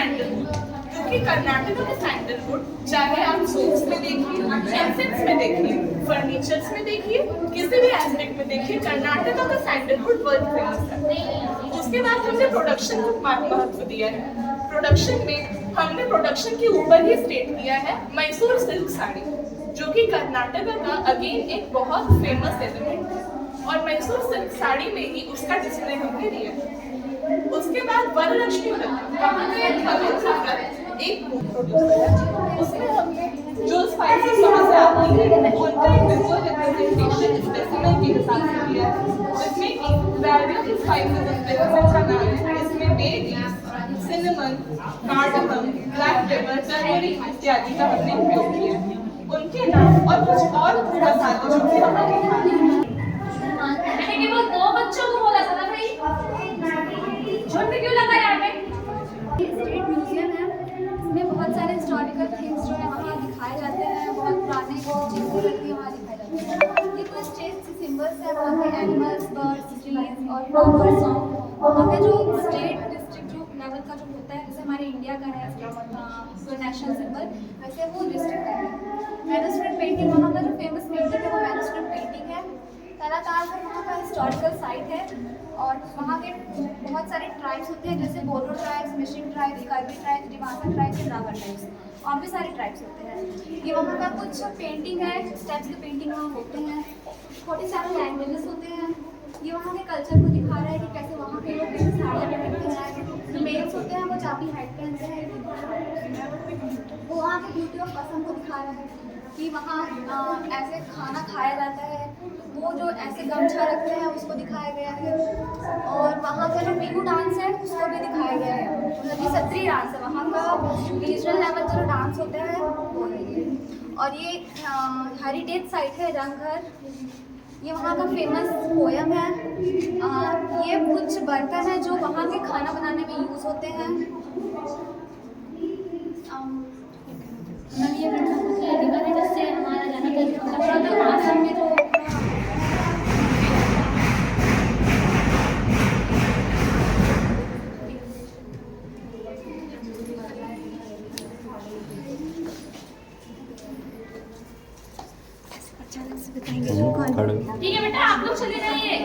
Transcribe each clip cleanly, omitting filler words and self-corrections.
Sandalwood, जो कि कर्नाटक का सैंडलवुड, चाहे आप सोप्स में देखिए, एसेंस में देखिए, फर्नीचर्स में देखिए, किसी भी एस्पेक्ट में देखिए, कर्नाटक का सैंडलवुड वर्ल्ड फेमस है। उसके बाद हमने प्रोडक्शन को महत्व दिया है। प्रोडक्शन में हमने प्रोडक्शन के ऊपर ही स्टेट किया है मैसूर सिल्क साड़ी, जो कि कर्नाटक का अगेन एक बहुत फेमस एलिमेंट है, और मैसूर सिल्क साड़ी में ही उसका डिस्प्ले हमने दिया है। उसके बाद वरलक्ष्मी व्रत, हमने पवित्र व्रत एक बुक प्रोड्यूस किया, उसमें हमने जो स्पाइसेस समझ से आती है उनका एक विजुअल रिप्रेजेंटेशन स्पेसिमेन के हिसाब से दिया है, जिसमें कि वैरियस स्पाइसेस एंड स्पेसिमेन का नाम है। इसमें bay leaves, cinnamon, cardamom, black pepper, turmeric इत्यादि का हमने उपयोग किया है। उनके नाम और कुछ और मसाले जो कि हमारे खाने में। मैंने केवल 2 बच्चों को बोला था भाई, झुंड क्यों लगा यहाँ पे? स्टेट म्यूजियम है, इसमें बहुत सारे हिस्टोरिकल थिंग्स जो है वहाँ दिखाए जाते हैं, बहुत पुराने चीज़ें रहती है वहाँ दिखाई जाती है। ये कुछ स्टेट सिंबल्स है वहाँ के, एनिमल्स, बर्ड्स, ट्रीज और फ्लावर्स। वहाँ का जो स्टेट डिस्ट्रिक्ट जो लेवल का जो होता है, जैसे हमारे इंडिया का है जो नेशनल सिंबल, वैसे वो डिस्ट्रिक्ट का है। मैनूस्क्रिप्ट पेंटिंग, वहाँ का जो फेमस पेंटिंग है वो मैनूस्क्रिप्ट पेंटिंग है। कलाकार का वहाँ का हिस्टोरिकल साइट है, और वहाँ के बहुत सारे ट्राइब्स होते हैं, जैसे Bodo tribes, Mishing tribes, Karbi tribes, Dimasa tribes, Naga tribes, और भी सारे ट्राइब्स होते हैं। ये वहाँ का कुछ पेंटिंग है, स्टेप्स के पेंटिंग वहाँ होते हैं, 47 लैंग्वेजेस होते हैं। ये वहाँ के कल्चर को दिखा रहा है कि कैसे वहाँ के लोग कैसे साड़ियाँ पहनते हैं। जो मेल्स होते हैं वो चाबी हैट पहनते हैं, वो वहाँ की ब्यूटी ऑफ असम को दिखा रहा है कि वहाँ ऐसे खाना खाया जाता है, वो जो ऐसे गमछा रखते हैं उसको दिखाया गया है। और वहाँ का जो बिहू डांस है उसको भी दिखाया गया है, मतलब कि सत्रीय डांस है वहाँ का, रीजनल लेवल का जो डांस होता है वो है ये। और ये हेरिटेज साइट है रंगघर, ये वहाँ का फेमस पोयम है। ये कुछ बर्तन है जो वहाँ के खाना बनाने में यूज़ होते हैं। ये रिवर है जिससे हमारा ज़्यादातर आसाम में तो ठीक है बेटा, आप लोग चले जाइए,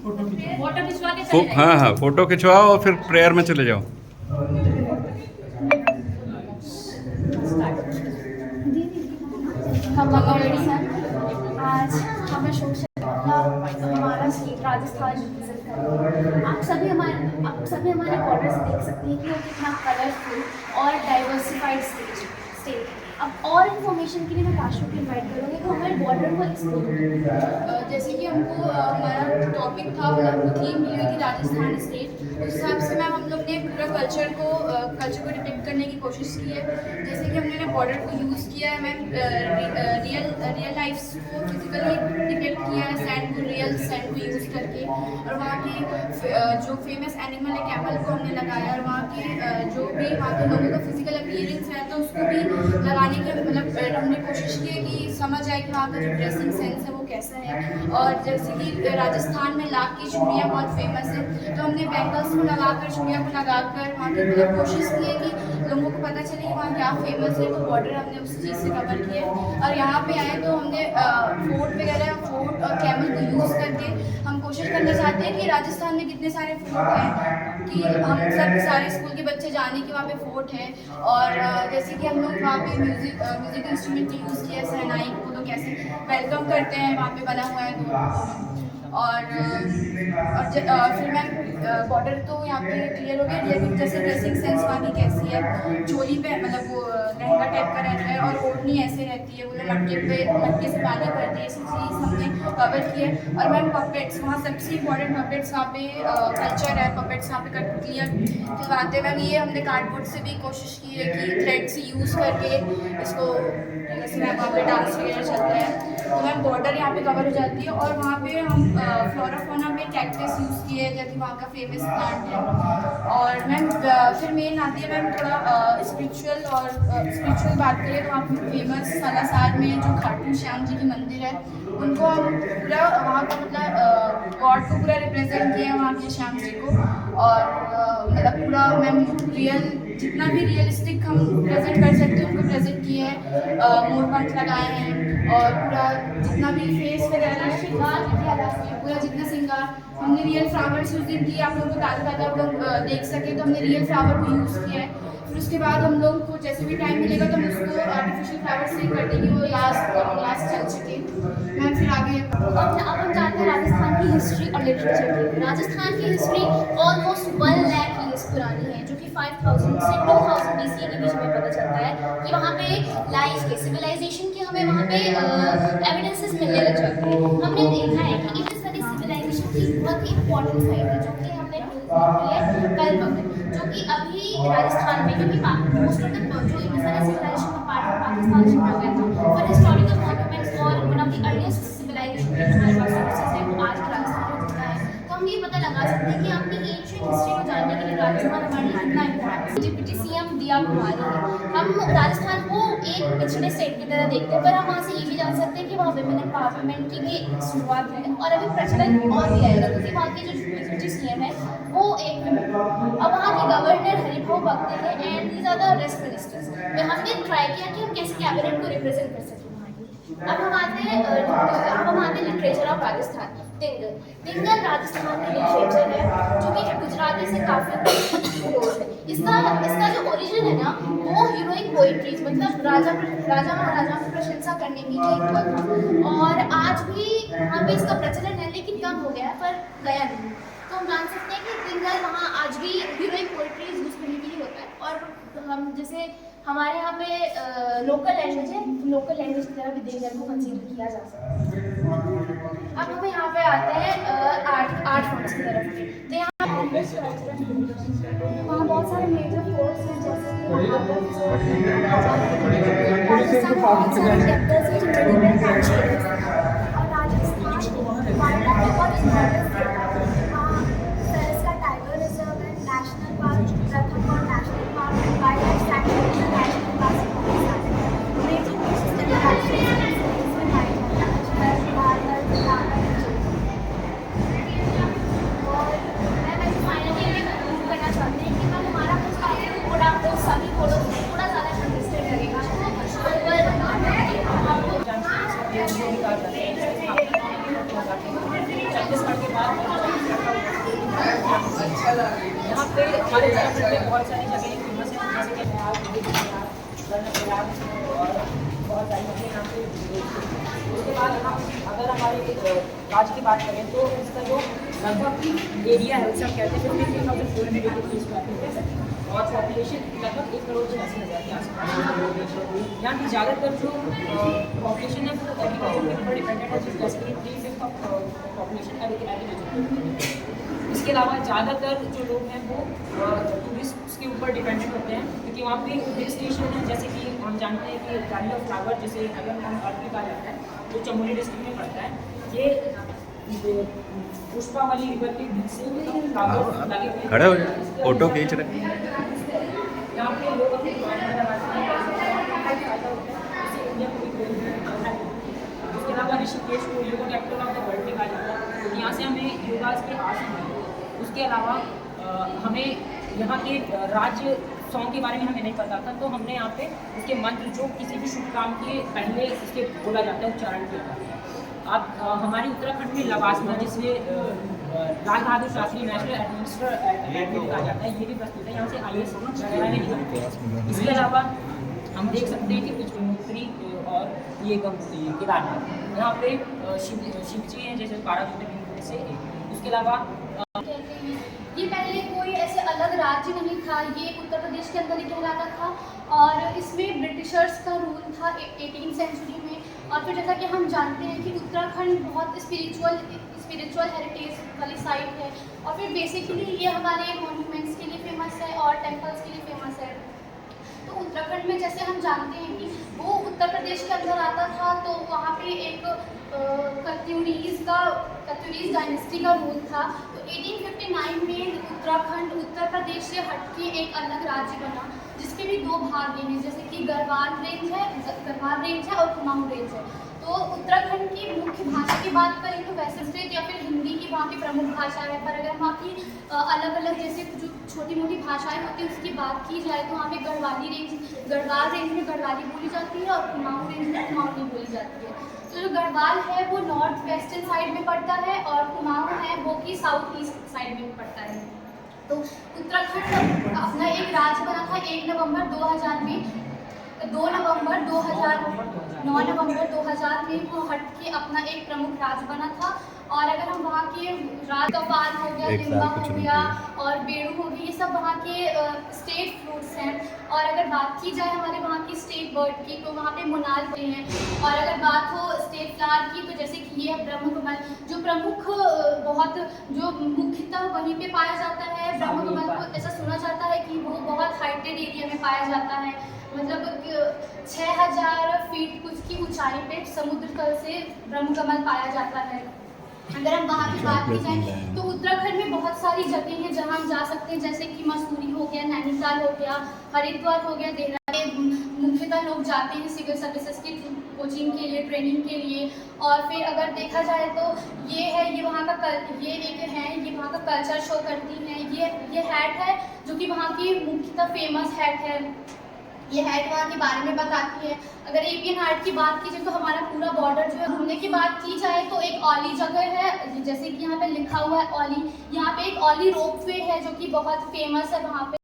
फोटो खिंचवा के चले जाइए। हाँ हाँ, फोटो खिंचवाओ और फिर प्रेयर में चले जाओ। हम आज हमें हमारा स्टेट राजस्थान रिप्रेजेंट करेंगे। आप सभी हमारे बॉर्डर्स देख सकते हैं कि वो कितना कलरफुल और डाइवर्सिफाइड स्टेट। अब और इन्फॉर्मेशन के लिए मैं काशू को इन्वाइट करूँगी तो हमारे बॉर्डर को एक्सप्लोर करेंगे। जैसे कि हमको हमारा टॉपिक था, मतलब थीम मिली हुई थी राजस्थान स्टेट, उस हिसाब से मैम हम लोग ने पूरा कल्चर को डिपिक्ट करने की कोशिश की है। जैसे कि हमने बॉर्डर को यूज़ किया है मैम, रियल लाइफ को फिजिकली डिपिक्ट किया है, सैंड को, रियल सैंड को यूज़ करके, और वहाँ के जो फेमस एनिमल है कैमल को हमने लगाया, और वहाँ के जो भी वहाँ के लोगों का फिजिकल अपीयरेंस है तो उसको भी लगाने की मतलब हमने कोशिश की है कि समझ आए कि वहाँ का जो ड्रेसिंग सेंस है वो कैसा है। और जैसे कि राजस्थान में लाख की चूड़ियाँ बहुत फेमस है, तो हमने बैंगल्स को लगाकर, चूड़ियाँ को लगाकर वहाँ की मतलब कोशिश की है कि लोगों को पता चले कि वहाँ क्या फेमस है, तो बॉर्डर हमने उस चीज़ से कवर किया है। और यहाँ पे आए तो हमने फोर्ट वगैरह, फोर्ट और कैमल को यूज़ करके हम कोशिश करना चाहते हैं कि राजस्थान में कितने सारे फोर्ट हैं कि हम सब सारे स्कूल के बच्चे जाने कि वहाँ पे फोर्ट है। और जैसे कि हम लोग वहाँ पे म्यूजिक इंस्ट्रूमेंट यूज़ किया है, शहनाई को तो कैसे वेलकम करते हैं, वहाँ पे बना हुआ है तो। और फिर मैम बॉर्डर तो यहाँ पे क्लियर हो गया, लेकिन जैसे ड्रेसिंग सेंस वहाँ की कैसी है, चोली पे मतलब वो लहंगा टाइप का रहता है और ओढ़नी ऐसे रहती है, वो लोग मटके से पानी भरते हैं, ऐसी चीज़ हमने कवर की है। और मैम पपेट्स, वहाँ सबसे इम्पॉर्टेंट पपेट्स वहाँ पे कल्चर है, पपेट्स वहाँ पे कठपुतलियाँ खिलवाते हैं मैम। ये हमने कार्डबोर्ड से भी कोशिश की है कि थ्रेड से यूज़ करके इसको, जैसे मैम वहाँ पे डांस वगैरह चलता है तो मैम बॉर्डर यहाँ पे कवर हो जाती है। और वहाँ पे हम फ्लोरा फोना में कैक्टस यूज़ किए हैं, जबकि वहाँ का फेमस प्लांट है। और मैम फिर मेन आती है मैम थोड़ा स्पिरिचुअल बात करें तो वहाँ पे फेमस सालासर में जो खाटू श्याम जी की मंदिर है, उनको हम पूरा वहाँ का मतलब गॉड को पूरा रिप्रेजेंट किया है वहाँ के श्याम जी को। और मतलब पूरा मैम रियल जितना भी रियलिस्टिक हम प्रेजेंट कर सकते हैं उनको प्रेजेंट किए हैं। मोरपंख लगाए हैं और पूरा जितना भी फेस वगैरह श्रृंगार किया जा सके, पूरा जितना श्रृंगार हमने रियल फ्लावर्स उस दिन किए। आप लोगों को ताज़ा आप लोग देख सके तो हमने रियल फ्लावर को यूज़ किया है। फिर उसके बाद हम लोग को जैसे भी टाइम मिलेगा तो हम उसको आर्टिफिशियल फ्लावर से कर देंगे, वो लास्ट चल सके। मैम फिर आगे अब हम जानते हैं राजस्थान की हिस्ट्री और लिटरेचर की। राजस्थान की हिस्ट्री ऑलमोस्ट 1 लाख ईयर्स पुरानी है, जो कि 5000 से 2000 BC के बीच में पता चलता है कि वहाँ पे लाइफ के सिविलाइजेशन के हमें वहाँ पे एविडेंसेस मिलने लग जाते हैं। हमने देखा है कि इंडस वैली सिविलाइजेशन की बहुत ही इंपॉर्टेंट साइट है, जो कि हमने कल जो कि अभी राजस्थान में, क्योंकि मोस्ट ऑफ द जो इंडस वैली सिविलाइजेशन का पार्ट है पाकिस्तान शिफ्ट हो गया था, पर हिस्टोरिकल मॉन्यूमेंट्स और one of the earliest civilisation के हमारे पास सोर्सेस है वो आज राजस्थान में होता है। तो हम ये पता लगा सकते हैं कि अपनी एंशिएंट हिस्ट्री को जानने के लिए राजस्थान हमारे लिए कितना इम्पोर्टेंट है। डिप्टी CM दिया कुमारी है। हम राजस्थान को एक पिछड़े स्टेट की तरह देखते हैं, पर हम वहाँ से ये भी जान सकते हैं कि वहाँ वुमेन एम्पावरमेंट की भी शुरुआत है और अभी प्रचलन और भी आएगा, क्योंकि वहाँ की जो डिप्टी CM है वो एक women है। अब वहाँ के गवर्नर हरिभाऊ बख्तर है and these are the rest ministers. तो हमने ट्राई किया कि हम कैसे कैबिनेट को रिप्रेजेंट कर सकें। अब हम आते हैं लिटरेचर ऑफ राजस्थान। तिंगल राजस्थान की लिटरेचर है, जो कि गुजराती से काफ़ी क्लोज है। इसका जो ओरिजिन है ना, वो हीरोइक पोइट्रीज, मतलब राजा महाराजा की प्रशंसा करने के लिए हुआ था। और आज भी वहाँ पे इसका प्रचलन है, लेकिन कम हो गया है, पर गया नहीं। तो हम जान सकते हैं कि तिंगल वहाँ आज भी हीरोइक पोइट्रीज यूज करने के लिए होता है। और हम जैसे हमारे यहाँ पे लोकल लैंग्वेज है, लोकल लैंग्वेज की तरह भी तिंगल को कंसीडर किया जा सकता है। अब हम यहाँ पे आते हैं आर्ट फॉर्म्स की तरफ पे। तो यहाँ वहाँ बहुत सारे मेजर फोर्ट्स हैं, जैसे कि राजस्थान में बहुत सारे टेम्पल्स हैं जो मेडिवल प्राचीन हैं। और राजस्थान वाइल्ड लाइफ का बहुत इम्पोर्टेंस देता है। वहाँ सरस्का टाइगर रिजर्व है, national park, Ratangarh national park, wild life sanctuary national park major सभी फोटो थोड़ा ज़्यादा कंटेस्टेड लगेगा। छत्तीसगढ़ के बाद यहाँ पे हमारे उत्तराखंड में बहुत सारी जगह फेमस है, जैसे कि और बहुत सारी जगह यहाँ पे। उसके बाद हम अगर हमारे राज्य की बात करें तो इसका जो लगभग एरिया है उसे हम कहते हैं 53,483 स्क्वायर मीटर है और पॉपुलेशन लगभग 1,86,000 के आसपास। यहाँ की ज़्यादातर जो पॉपुलेशन है वो एग्रीकल्चर के ऊपर डिपेंडेंट है, जैसे कि 3/5 ऑफ पॉपुलेशन एग्रीकल्चर। इसके अलावा ज़्यादातर जो लोग हैं वो टूरिस्ट के ऊपर डिपेंडेंट होते हैं, क्योंकि वहाँ पे हिल स्टेशन है, जैसे कि हम जानते हैं कि वैली ऑफ फ्लावर जिसे अगर हम अर्थ भी कहा जाता है, जो चमोली डिस्ट्रिक्ट में पड़ता है। ये पुष्पा वाली रिवर के बीच से फ्लावर लगे हुए खड़े हो जाए, फोटो खींच रहे। यहाँ पे लोग अपने लगाते हैं। उसके अलावा ऋषिकेश को yoga capital of the world भी कहा जाता है। यहाँ से हमें योगास के आसन मिले। उसके अलावा हमें यहाँ के राज्य सॉन्ग के बारे में हमें नहीं पता था, तो हमने यहाँ पे इसके मंत्र जो किसी भी शुभ काम के पहले इसके बोला जाता है उच्चारण के ऊपर। अब हमारे उत्तराखंड में लवासना, जिसमें लाल बहादुर शास्त्री नेशनल एडमिनिस्ट्रेटर कहा जाता है, ये भी प्रस्तुत है। यहाँ से IAS वगैरह में निकलते हैं। इसके अलावा हम देख सकते हैं कि विष्णुपुरी और ये केदारनाथ, यहाँ पे शिव जी हैं, जैसे 12 ज्योतिर्लिंग से एक। उसके अलावा ये पहले कोई ऐसे अलग राज्य नहीं था, ये उत्तर प्रदेश के अंदर ही कहलाता था और इसमें ब्रिटिशर्स का रूल था 18वीं सेंचुरी में। और फिर जैसा कि हम जानते हैं कि उत्तराखंड बहुत स्पिरिचुअल हेरिटेज वाली साइट है और फिर बेसिकली ये हमारे मॉन्यूमेंट्स के लिए फेमस है और टेम्पल्स के लिए फेमस है। तो उत्तराखंड में जैसे हम जानते हैं कि वो उत्तर प्रदेश के अंदर आता था, तो वहाँ पे एक कत्यूरीज डायनेस्टी का रूल था। तो 1859 में उत्तराखंड उत्तर प्रदेश से हटके एक अलग राज्य बना, जिसके भी 2 भाग हैं, जैसे कि गढ़वाल रेंज है और कुमाऊं रेंज है। तो उत्तराखंड की मुख्य भाषा की बात करें तो वैसे स्टेट या फिर हिंदी की वहाँ की प्रमुख भाषा है, पर अगर वहाँ की अलग अलग जैसे जो छोटी मोटी भाषाएं होती हैं उसकी बात की जाए तो वहाँ पे गढ़वाल रेंज में गढ़वाली बोली जाती है और कुमाऊँ रेंज में कुमाऊनी बोली जाती है। तो जो गढ़वाल है वो नॉर्थ वेस्टर्न साइड में पड़ता है और कुमाऊँ है वो कि साउथ ईस्ट साइड में पड़ता है। तो उत्तराखंड अपना एक राज्य बना था 1 नवंबर 2000 में, 2 नवंबर 2000, 9 नवंबर 2000 में वो हट के अपना एक प्रमुख राज्य बना था। और अगर हम वहाँ के कपाल हो गया, लिम्बा हो गया और बेड़ू हो गई, ये सब वहाँ के स्टेट फ्रूट्स हैं। और अगर बात की जाए हमारे वहाँ की स्टेट बर्ड की तो वहाँ पे मोनाल पे हैं। और अगर बात हो स्टेट फ्लावर की तो जैसे कि ये है ब्रह्मकमल, जो प्रमुख बहुत जो मुख्यतः वहीं पे पाया जाता है। ब्रह्मकमल को ऐसा सुना जाता है कि वो बहुत हाइटेड एरिया में पाया जाता है, मतलब 6000 फीट कुछ की ऊंचाई पे समुद्र तल से ब्रह्मकमल पाया जाता है। अगर हम वहाँ की बात की जाए तो उत्तराखंड में बहुत सारी जगह हैं जहाँ हम जा सकते हैं, जैसे कि मसूरी हो गया, नैनीताल हो गया, हरिद्वार हो गया, देहरादून मुख्यतः लोग जाते हैं सिविल सर्विसेज की कोचिंग के लिए, ट्रेनिंग के लिए। और फिर अगर देखा जाए तो ये है, ये वहाँ का ये वहाँ का कल्चर शो करती हैं। ये हैट है जो कि वहाँ की मुख्यतः फेमस हैट है। ये हैट वहाँ के बारे में बताती है। अगर एपियन हार्ट की बात की जाए तो हमारा पूरा बॉर्डर जो है, घूमने की बात की जाए तो एक औली जगह है, जैसे कि यहाँ पे लिखा हुआ है औली, यहाँ पे एक औली रोपवे है जो कि बहुत फेमस है वहाँ पे।